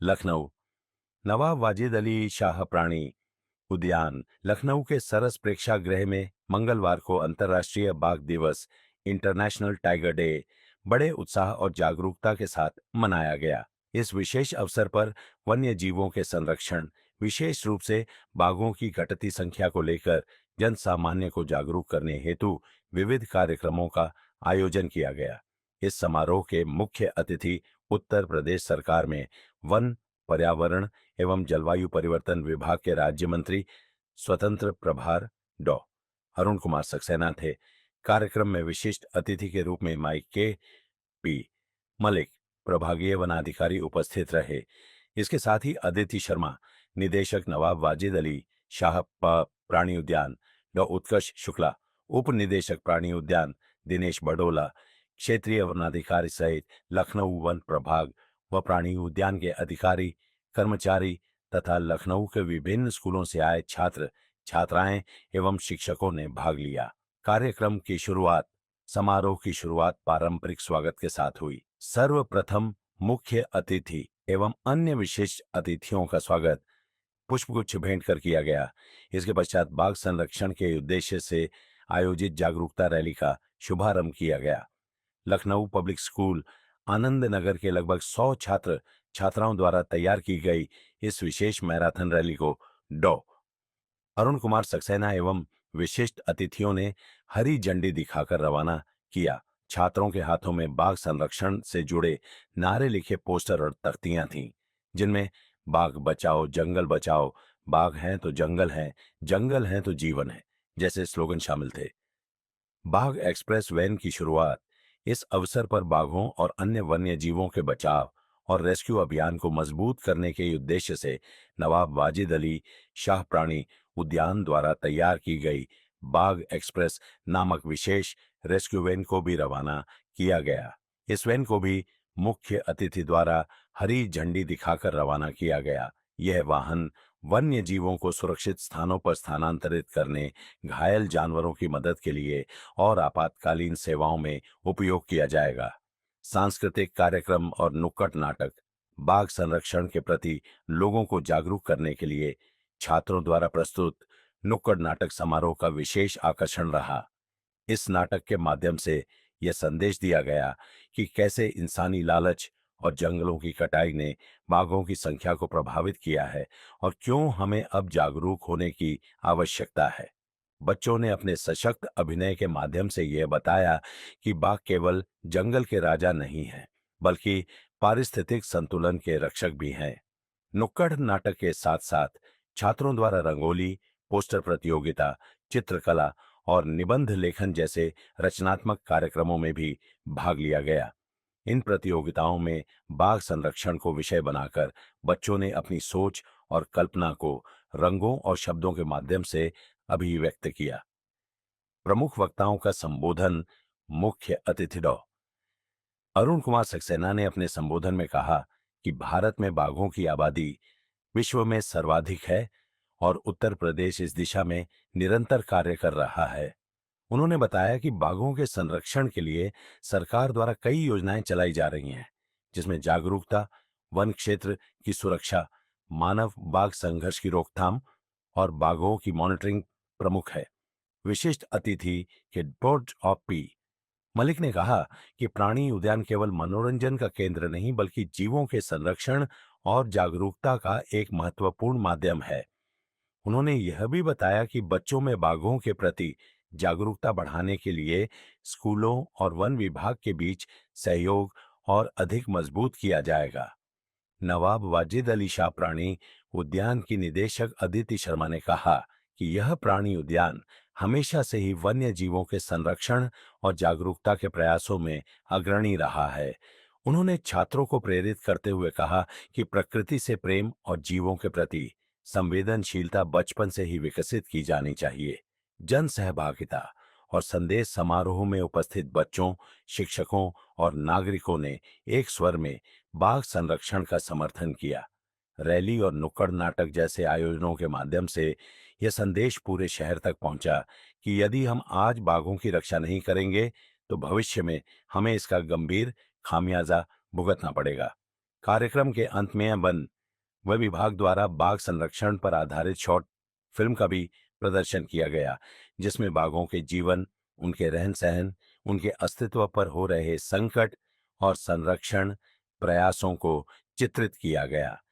लखनऊ। नवाब वाजिद अली शाह प्राणी उद्यान लखनऊ के सरस प्रेक्षागृह में मंगलवार को अंतर्राष्ट्रीय बाघ दिवस इंटरनेशनल टाइगर डे बड़े उत्साह और जागरूकता के साथ मनाया गया। इस विशेष अवसर पर वन्य जीवों के संरक्षण, विशेष रूप से बाघों की घटती संख्या को लेकर जन सामान्य को जागरूक करने हेतु विविध कार्यक्रमों का आयोजन किया गया। इस समारोह के मुख्य अतिथि उत्तर प्रदेश सरकार में वन, पर्यावरण एवं जलवायु परिवर्तन विभाग के राज्य मंत्री स्वतंत्र प्रभार डॉ अरुण कुमार सक्सेना थे। कार्यक्रम में विशिष्ट अतिथि के रूप में माइक के पी मलिक, प्रभागीय वनाधिकारी उपस्थित रहे। इसके साथ ही अदिति शर्मा, निदेशक नवाब वाजिद अली शाह प्राणी उद्यान, डॉ उत्कर्ष शुक्ला, उप निदेशक प्राणी उद्यान दिनेश बडोला, क्षेत्रीय वनाधिकारी सहित लखनऊ वन प्रभाग व प्राणी उद्यान के अधिकारी, कर्मचारी तथा लखनऊ के विभिन्न स्कूलों से आए छात्र, छात्राएं एवं शिक्षकों ने भाग लिया। कार्यक्रम की शुरुआत समारोह की शुरुआत पारंपरिक स्वागत के साथ हुई। सर्वप्रथम मुख्य अतिथि एवं अन्य विशिष्ट अतिथियों का स्वागत पुष्पगुच्छ भेंट कर किया गया। इसके पश्चात बाघ संरक्षण के उद्देश्य से आयोजित जागरूकता रैली का शुभारंभ किया गया। लखनऊ पब्लिक स्कूल आनंद नगर के लगभग 100 छात्र छात्राओं द्वारा तैयार की गई इस विशेष मैराथन रैली को डॉ अरुण कुमार सक्सेना एवं विशिष्ट अतिथियों ने हरी झंडी दिखाकर रवाना किया। छात्रों के हाथों में बाघ संरक्षण से जुड़े नारे लिखे पोस्टर और तख्तियां थीं, जिनमें बाघ बचाओ, बाघ हैं तो जंगल हैं तो जीवन है जैसे स्लोगन शामिल थे। बाघ एक्सप्रेस वैन की शुरुआत इस अवसर पर बाघों और अन्य वन्य जीवों के बचाव और रेस्क्यू अभियान को मजबूत करने के उद्देश्य से नवाब वाजिद अली शाह प्राणी उद्यान द्वारा तैयार की गई बाघ एक्सप्रेस नामक विशेष रेस्क्यू वैन को भी रवाना किया गया। इस वैन को भी मुख्य अतिथि द्वारा हरी झंडी दिखाकर रवाना किया गया। यह वाहन वन्य जीवों को सुरक्षित स्थानों पर स्थानांतरित करने, घायल जानवरों की मदद के लिए और आपातकालीन सेवाओं में उपयोग किया जाएगा। सांस्कृतिक कार्यक्रम और नुक्कड़ नाटक बाघ संरक्षण के प्रति लोगों को जागरूक करने के लिए छात्रों द्वारा प्रस्तुत नुक्कड़ नाटक समारोह का विशेष आकर्षण रहा। इस नाटक के माध्यम से यह संदेश दिया गया कि कैसे इंसानी लालच और जंगलों की कटाई ने बाघों की संख्या को प्रभावित किया है और क्यों हमें अब जागरूक होने की आवश्यकता है। बच्चों ने अपने सशक्त अभिनय के माध्यम से यह बताया कि बाघ केवल जंगल के राजा नहीं हैं, बल्कि पारिस्थितिक संतुलन के रक्षक भी हैं। नुक्कड़ नाटक के साथ साथ छात्रों द्वारा रंगोली, पोस्टर प्रतियोगिता, चित्रकला और निबंध लेखन जैसे रचनात्मक कार्यक्रमों में भी भाग लिया गया। इन प्रतियोगिताओं में बाघ संरक्षण को विषय बनाकर बच्चों ने अपनी सोच और कल्पना को रंगों और शब्दों के माध्यम से अभिव्यक्त किया। प्रमुख वक्ताओं का संबोधन मुख्य अतिथि डॉ अरुण कुमार सक्सेना ने अपने संबोधन में कहा कि भारत में बाघों की आबादी विश्व में सर्वाधिक है और उत्तर प्रदेश इस दिशा में निरंतर कार्य कर रहा है। उन्होंने बताया कि बाघों के संरक्षण के लिए सरकार द्वारा कई योजनाएं चलाई जा रही हैं, जिसमें जागरूकता, वन क्षेत्र की सुरक्षा, मानव बाघ संघर्ष की रोकथाम और बाघों की मॉनिटरिंग प्रमुख है। विशिष्ट अतिथि के बोर्ड ऑफ पी मलिक ने कहा कि प्राणी उद्यान केवल मनोरंजन का केंद्र नहीं बल्कि जीवों के संरक्षण और जागरूकता का एक महत्वपूर्ण माध्यम है। उन्होंने यह भी बताया कि बच्चों में बाघों के प्रति जागरूकता बढ़ाने के लिए स्कूलों और वन विभाग के बीच सहयोग और अधिक मजबूत किया जाएगा। नवाब वाजिद अली शाह प्राणी उद्यान की निदेशक अदिति शर्मा ने कहा कि यह प्राणी उद्यान हमेशा से ही वन्य जीवों के संरक्षण और जागरूकता के प्रयासों में अग्रणी रहा है। उन्होंने छात्रों को प्रेरित करते हुए कहा कि प्रकृति से प्रेम और जीवों के प्रति संवेदनशीलता बचपन से ही विकसित की जानी चाहिए। जन सहभागिता और संदेश समारोह में उपस्थित बच्चों, शिक्षकों और नागरिकों ने एक स्वर में बाघ संरक्षण का समर्थन किया। रैली और नुक्कड़ नाटक जैसे आयोजनों के माध्यम से यह संदेश पूरे शहर तक पहुंचा कि यदि हम आज बाघों की रक्षा नहीं करेंगे तो भविष्य में हमें इसका गंभीर खामियाजा भुगतना पड़ेगा। कार्यक्रम के अंत में वन विभाग द्वारा बाघ संरक्षण पर आधारित शॉर्ट फिल्म का भी प्रदर्शन किया गया, जिसमें बाघों के जीवन, उनके रहन सहन, उनके अस्तित्व पर हो रहे संकट और संरक्षण प्रयासों को चित्रित किया गया।